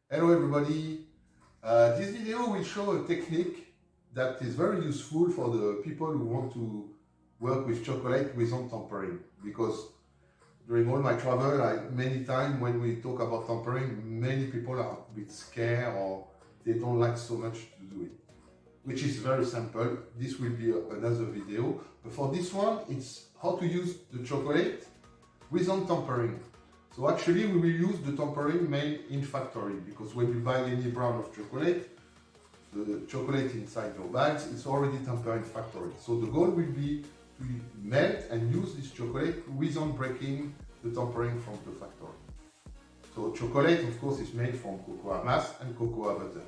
Hello everybody. This video will show a technique that is very useful for the people who want to work with chocolate without tampering, because during all my travel, many times when we talk about tampering, many people are a bit scared or they don't like so much to do it, which is very simple. This will be another video, but for this one it's how to use the chocolate without tampering. So actually we will use the tampering made in factory, because when you buy any brand of chocolate, the chocolate inside your bags is already tampered in factory. So the goal will be to melt and use this chocolate without breaking the tampering from the factory. So chocolate, of course, is made from cocoa mass and cocoa butter.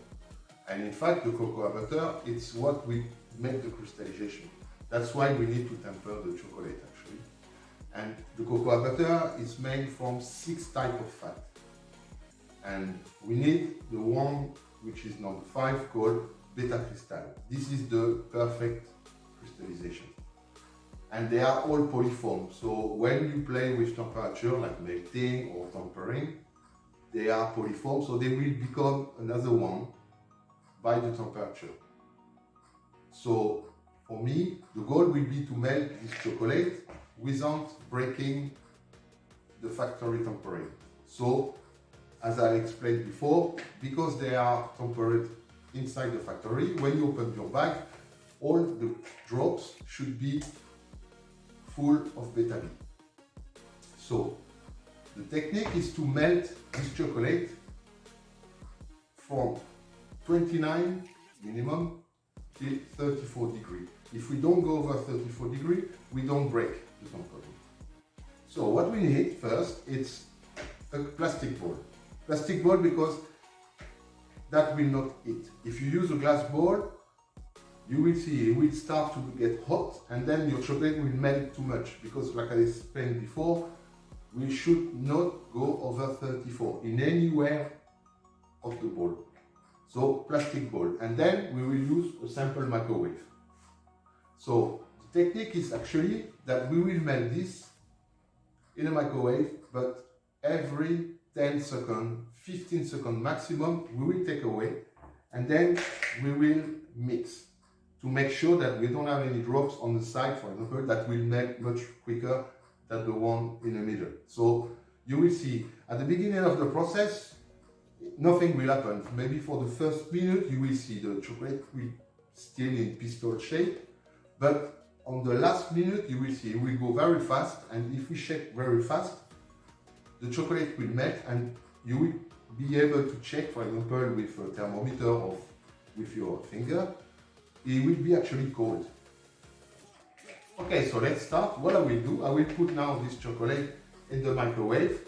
And in fact, the cocoa butter, it's what we make the crystallization. That's why we need to temper the chocolate actually. And the cocoa butter is made from 6 types of fat. And we need the one which is number 5 called beta crystal. This is the perfect crystallization. And they are all polyform. So when you play with temperature like melting or tempering, they are polyform, so they will become another one by the temperature. So for me, the goal will be to melt this chocolate without breaking the factory tempering. So, as I explained before, because they are tempered inside the factory, when you open your bag, all the drops should be full of beta B. So, the technique is to melt this chocolate from 29 minimum till 34 degrees. If we don't go over 34 degrees, we don't break the tempering. So what we need first is a plastic bowl. Plastic bowl because that will not heat. If you use a glass bowl, you will see it will start to get hot and then your chocolate will melt too much, because like I explained before, we should not go over 34 in anywhere of the bowl. So plastic bowl, and then we will use a simple microwave. So the technique is actually that we will melt this in a microwave, but every 10 seconds, 15 seconds maximum, we will take away, and then we will mix to make sure that we don't have any drops on the side, for example, that will melt much quicker than the one in the middle. So you will see at the beginning of the process, nothing will happen. Maybe for the first minute, you will see the chocolate will still in pistol shape, but on the last minute, you will see it will go very fast, and if we shake very fast, the chocolate will melt, and you will be able to check, for example, with a thermometer or with your finger, it will be actually cold. Okay, so let's start. What I will do, I will put now this chocolate in the microwave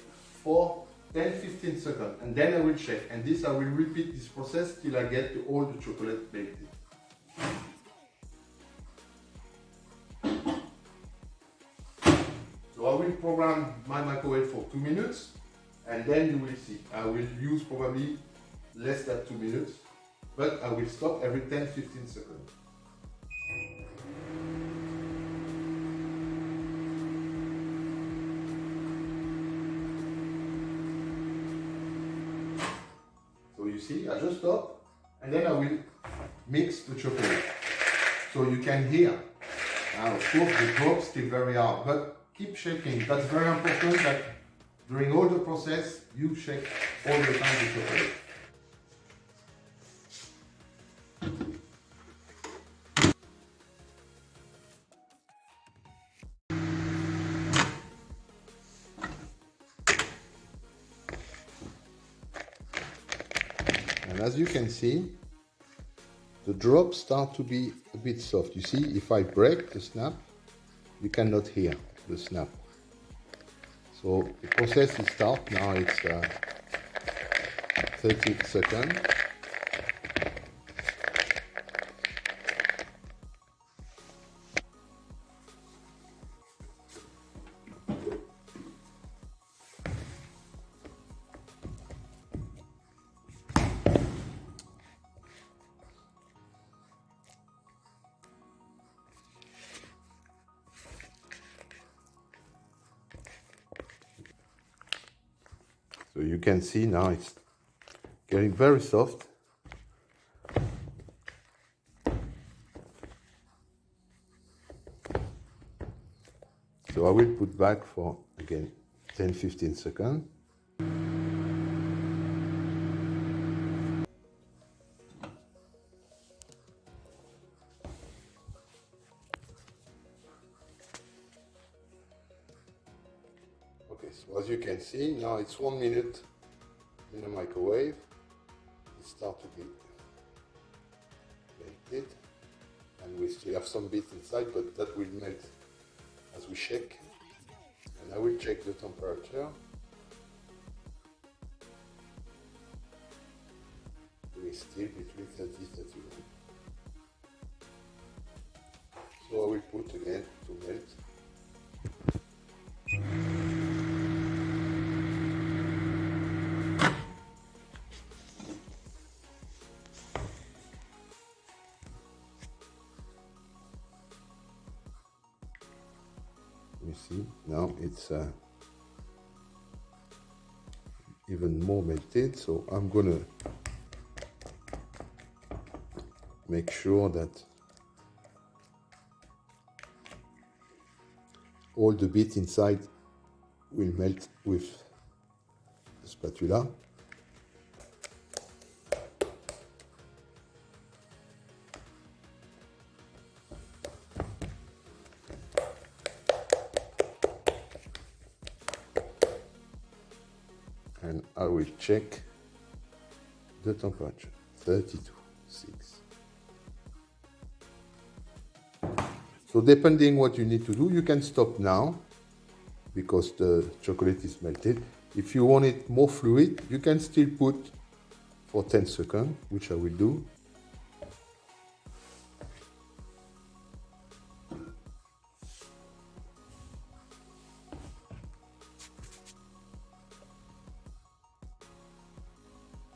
for 10-15 seconds, and then I will check, and this I will repeat this process till I get all the chocolate melted. So I will program my microwave for 2 minutes, and then you will see. I will use probably less than 2 minutes, but I will stop every 10-15 seconds. So you see, I just stop, and then I will mix the chocolate. So you can hear, of course the drops still very hard, but keep shaking. That's very important that during all the process, you shake all the time the chocolate. And as you can see, the drops start to be a bit soft. You see, if I break the snap, you cannot hear the snap. So the process is start. Now it's 30 seconds. So you can see now it's getting very soft. So I will put back for, again, 10-15 seconds. Okay, so as you can see, now it's 1 minute in the microwave. It starts to get melted, and we still have some bits inside, but that will melt as we shake. And I will check the temperature. It's still between 30 and 31. So I will put again to melt. You see, now it's even more melted, so I'm gonna make sure that all the bits inside will melt with the spatula. And I will check the temperature, 32.6. So depending what you need to do, you can stop now because the chocolate is melted. If you want it more fluid, you can still put for 10 seconds, which I will do.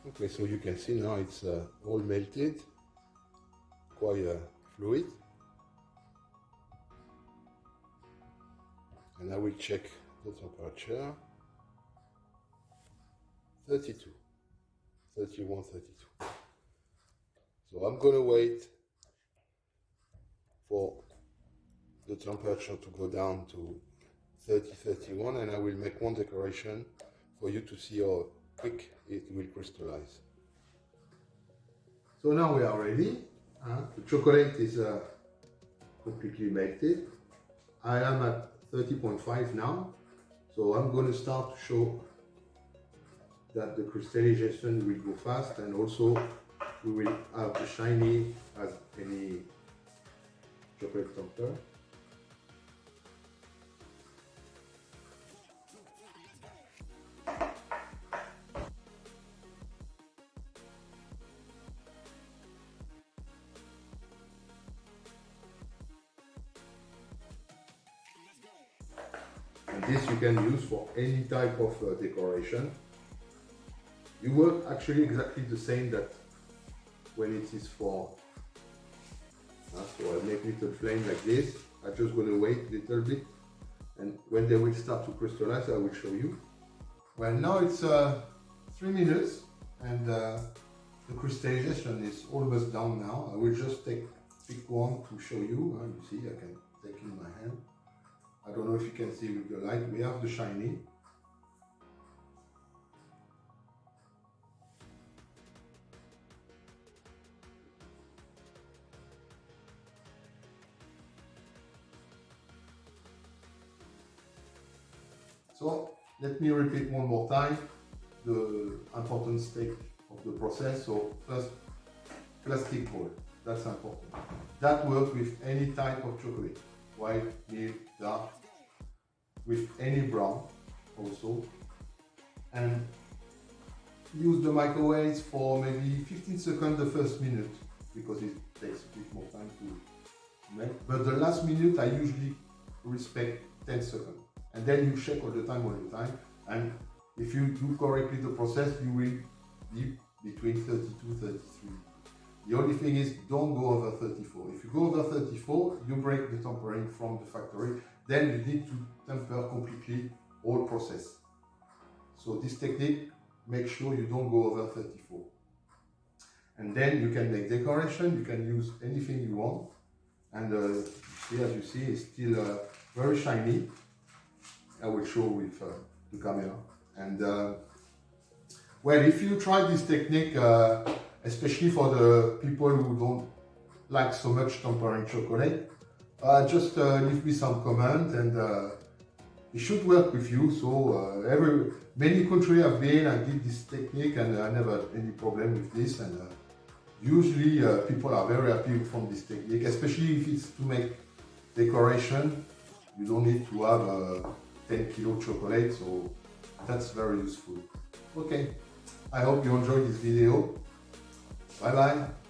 Okay, so you can see now it's all melted, quite fluid. And I will check the temperature, 32, 31, 32. So I'm gonna wait for the temperature to go down to 30, 31, and I will make one decoration for you to see how quick it will crystallize. So now we are ready. The chocolate is completely melted. I am at 30.5 now, so I'm going to start to show that the crystallization will go fast, and also we will have the shiny as any chocolate tumbler. This you can use for any type of decoration. You work actually exactly the same that when it is for, so I'll make little flame like this. I'm just going to wait a little bit, and when they will start to crystallize, I will show you. Well, now it's 3 minutes, and the crystallization is almost done now. I will just pick one to show you. You see, I can take in my hand. I don't know if you can see with the light, we have the shiny. So let me repeat one more time the important step of the process. So first, plastic bowl, that's important. That works with any type of chocolate. White, milk, dark, with any brown also, and use the microwave for maybe 15 seconds the first minute because it takes a bit more time to melt. But the last minute I usually respect 10 seconds, and then you shake all the time, and if you do correctly the process, you will be between 32 33. The only thing is, don't go over 34. If you go over 34, you break the tempering from the factory. Then you need to temper completely all process. So this technique, make sure you don't go over 34. And then you can make decoration, you can use anything you want. And here, as you see, it's still very shiny. I will show with the camera. And well, if you try this technique, especially for the people who don't like so much tempering chocolate, just leave me some comment, and it should work with you. So many countries I've been, I did this technique, and I never had any problem with this. And usually people are very happy from this technique, especially if it's to make decoration. You don't need to have 10 kilo chocolate, so that's very useful. Okay, I hope you enjoyed this video. Bye bye.